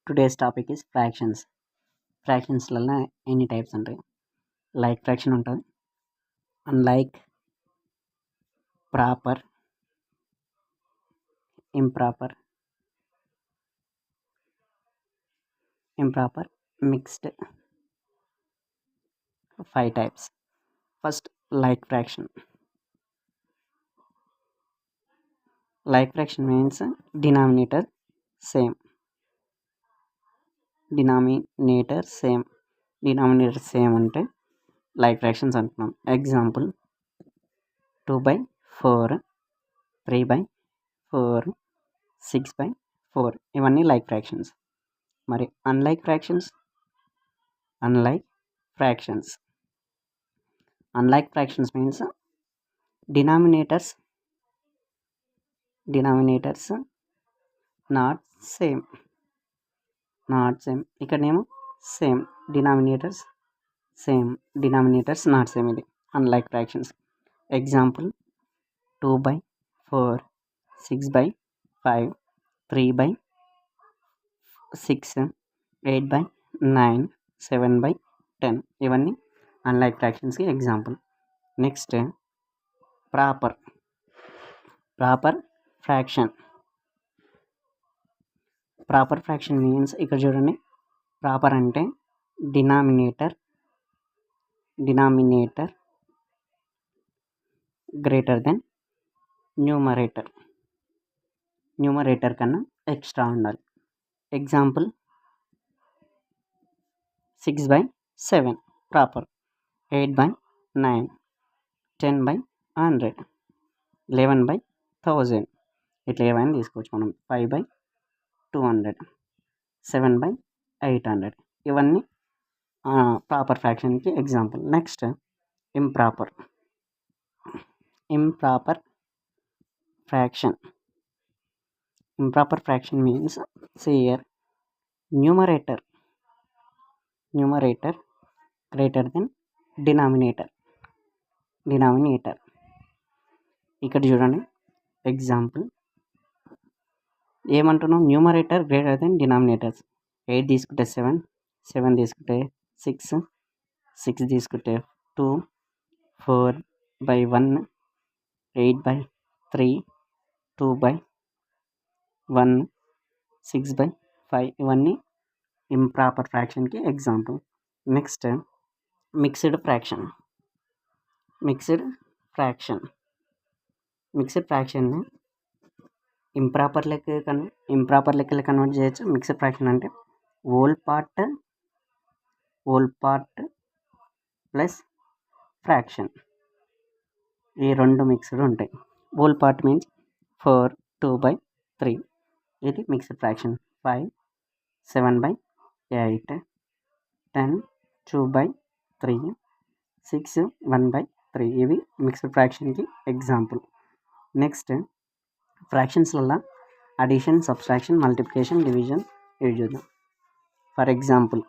Today's topic is fractions. ఫ్రాక్షన్స్లలో ఎన్ని types ఉంటాయి? లైక్ ఫ్రాక్షన్ ఉంటుంది, unlike, proper, improper, mixed. 5 types. First, like fraction. Like fraction means denominator same. Denominator same అంటే like fractions అంటున్నాం. Example 2/4, 3/4, 6/4 ఇవన్నీ like fractions. మరి unlike fractions means denominators not same. ఇక్కడనేమో same denominators not same. ఇది unlike fractions. Example 2/4, 6/5, 3/6, 8/9, 7/10 ఇవన్నీ unlike ఫ్రాక్షన్స్కి example. Next, proper fraction. Proper fraction means ఇక్కడ చూడండి, ప్రాపర్ అంటే డినామినేటర్ గ్రేటర్ దెన్ న్యూమరేటర్ కన్నా ఎక్స్ట్రా ఉండాలి. ఎగ్జాంపుల్ 6/7 ప్రాపర్, 8/9, 10/100, 11/1000 ఇట్లా ఏమైనా తీసుకోవచ్చు మనం. 5/200, 7/800 ఇవన్నీ ప్రాపర్ ఫ్రాక్షన్కి example. Next, improper fraction. Improper fraction means here numerator greater then denominator. ఇక్కడ చూడండి ఎగ్జాంపుల్ ఏమంటున్నాం, న్యూమరేటర్ గ్రేటర్ దెన్ డినామినేటర్స్. 8 తీసుకుంటే 7, 7 తీసుకుంటే 6, 6 తీసుకుంటే 2, 4/1, 8/3, 2/1, 6/5 ఇవన్నీ ఇంప్రాపర్ ఫ్రాక్షన్కి example. Next, mixed fraction improper లెక్కలు కన్వర్ట్ చేయొచ్చు. మిక్స్డ్ ఫ్రాక్షన్ అంటే హోల్ పార్ట్ ప్లస్ ఫ్రాక్షన్, ఈ రెండు మిక్స్డ్ ఉంటాయి. హోల్ పార్ట్ మీన్స్ 4, 2/3 ఇది మిక్స్డ్ ఫ్రాక్షన్. 5, 7/8, 10, 2/3, 6, 1/3 ఇవి మిక్స్డ్ ఫ్రాక్షన్కి ఎగ్జాంపుల్. నెక్స్ట్, ఫ్రాక్షన్స్లలో అడిషన్, సబ్ట్రాక్షన్, మల్టిప్లికేషన్, డివిజన్ ఇవి చూద్దాం. For example